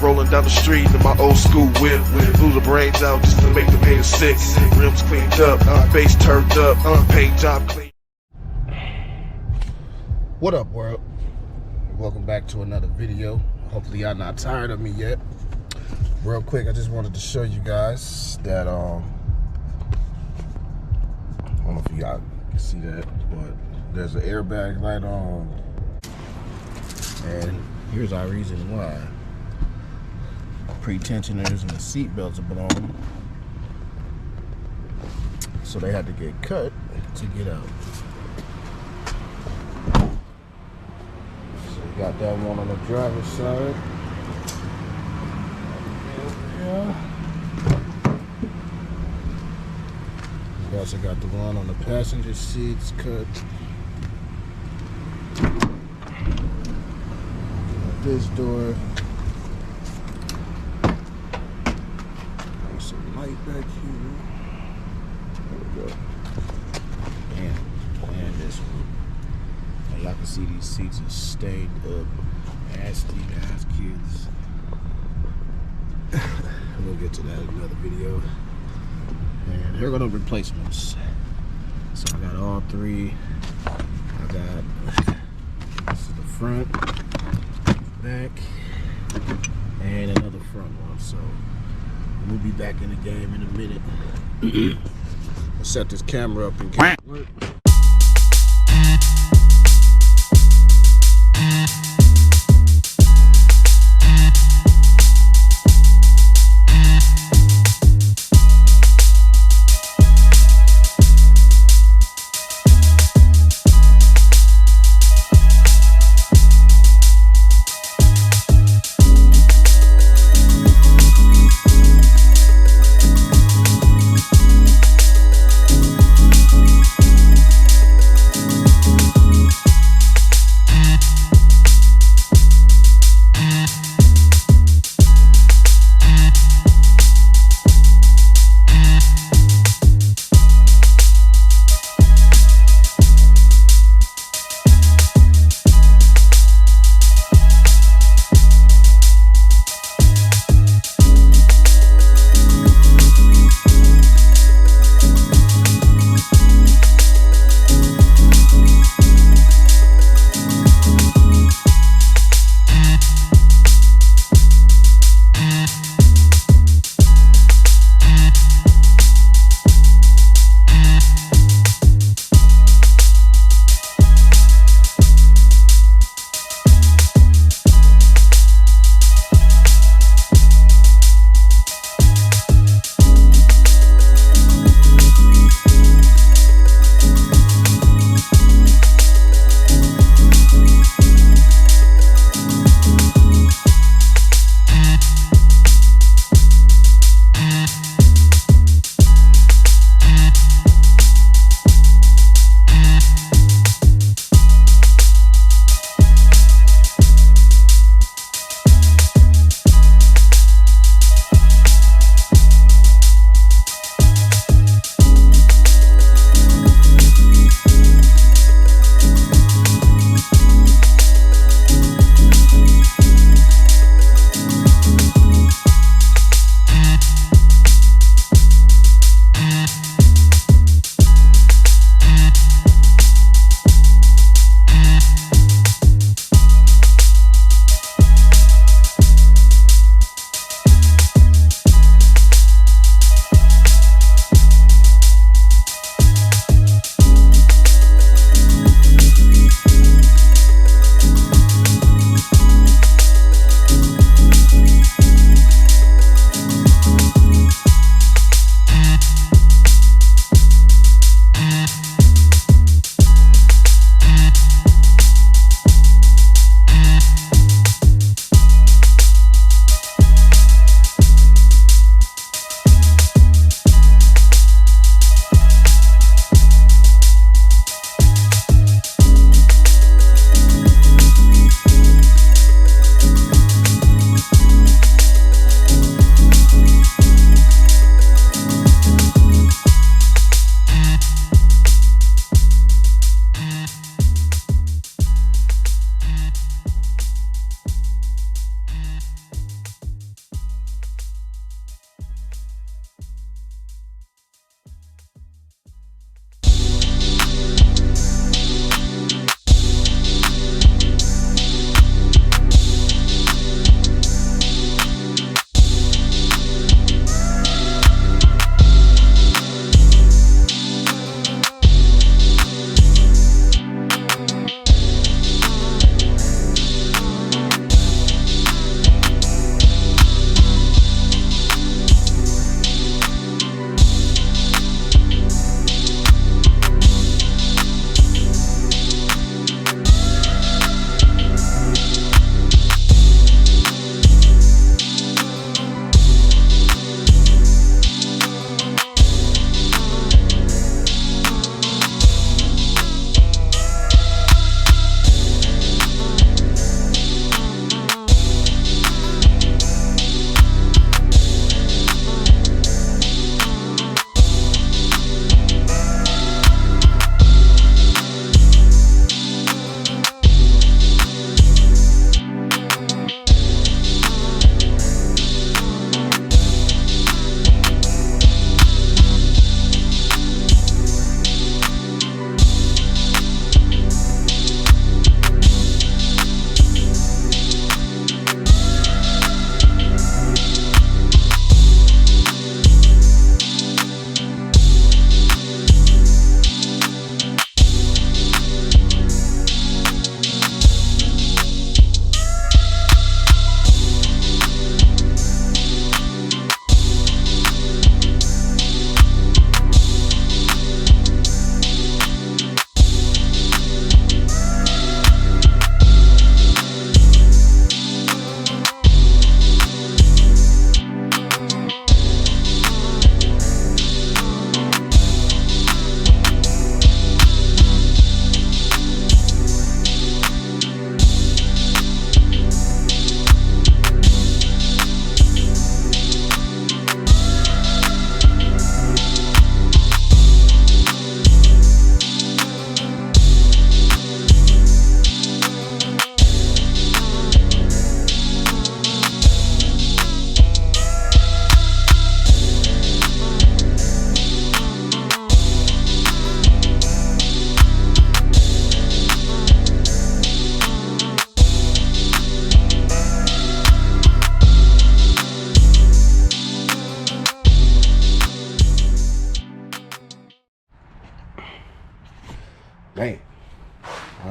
Rolling down the street in my old school whip, blew the brains out just to make the haters sick. Rims cleaned up, bass turned up, paint job clean. What up, world? Welcome back to another video. Hopefully y'all not tired of me yet. Real quick, I just wanted to show you guys that I don't know if y'all can see that, but there's an airbag light on, and here's our reason why. Pre-tensioners and the seatbelts are blown, so they had to get cut to get out. So we got that one on the driver's side. Yeah. We also got the one on the passenger seats cut. This door. Some light back here. There we go. And this one. And y'all can see these seats are stained up. Nasty ass kids. We'll get to that in another video. And here go the replacements. So I got all three. I got this is the front, back, and another front one. So we'll be back in the game in a minute. I'll set this camera up and get it work.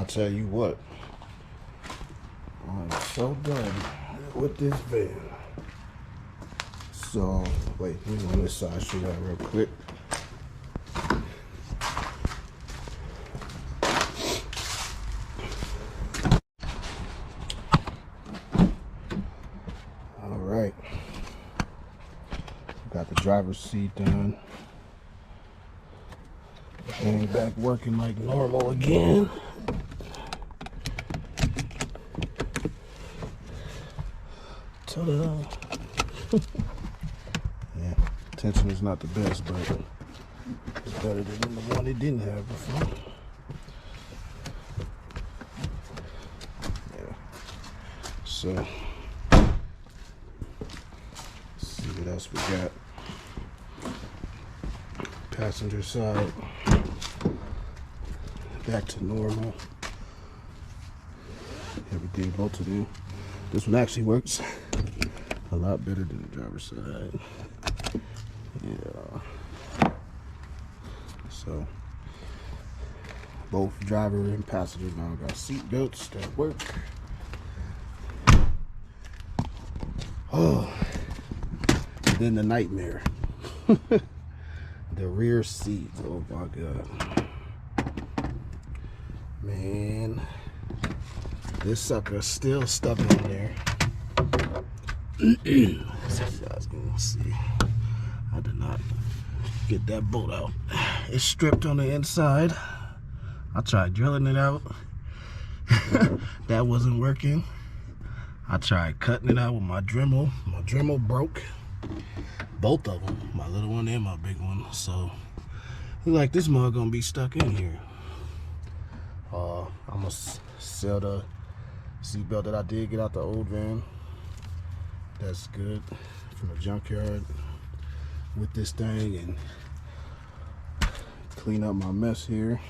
tell you what, I'm so done with this van. So, wait, here's on this side, show that real quick. All right, got the driver's seat done. Thing back working like normal again. Ta-da! Yeah, tension is not the best, but it's better than the one it didn't have before. Yeah. So, let's see what else we got. Passenger side, back to normal. Everything bolted in. This one actually works a lot better than the driver's side. Yeah. So both driver and passenger now got seat belts that work. Oh, and then the nightmare. The rear seat. Oh my God. Man, this sucker's still stuck in there. So you guys can see, I did not get that bolt out. It's stripped on the inside. I tried drilling it out. That wasn't working. I tried cutting it out with my Dremel. My Dremel broke. Both of them, my little one and my big one. So, like, this mug gonna be stuck in here. I'm gonna sell the seatbelt that I did get out the old van. That's good, from the junkyard with this thing, and clean up my mess here.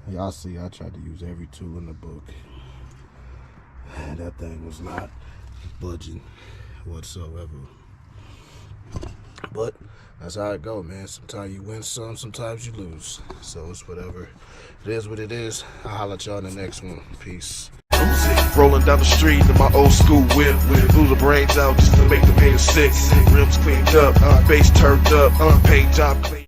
Y'all see, I tried to use every tool in the book. That thing was not budging whatsoever. But that's how it go, man. Sometimes you win some, sometimes you lose. So it's whatever. It is what it is. I'll holler at y'all in the next one. Peace. Rolling down the street in my old school whip. Blew the brains out just to make the paint sick. Rims cleaned up, bass turned up, paint job clean.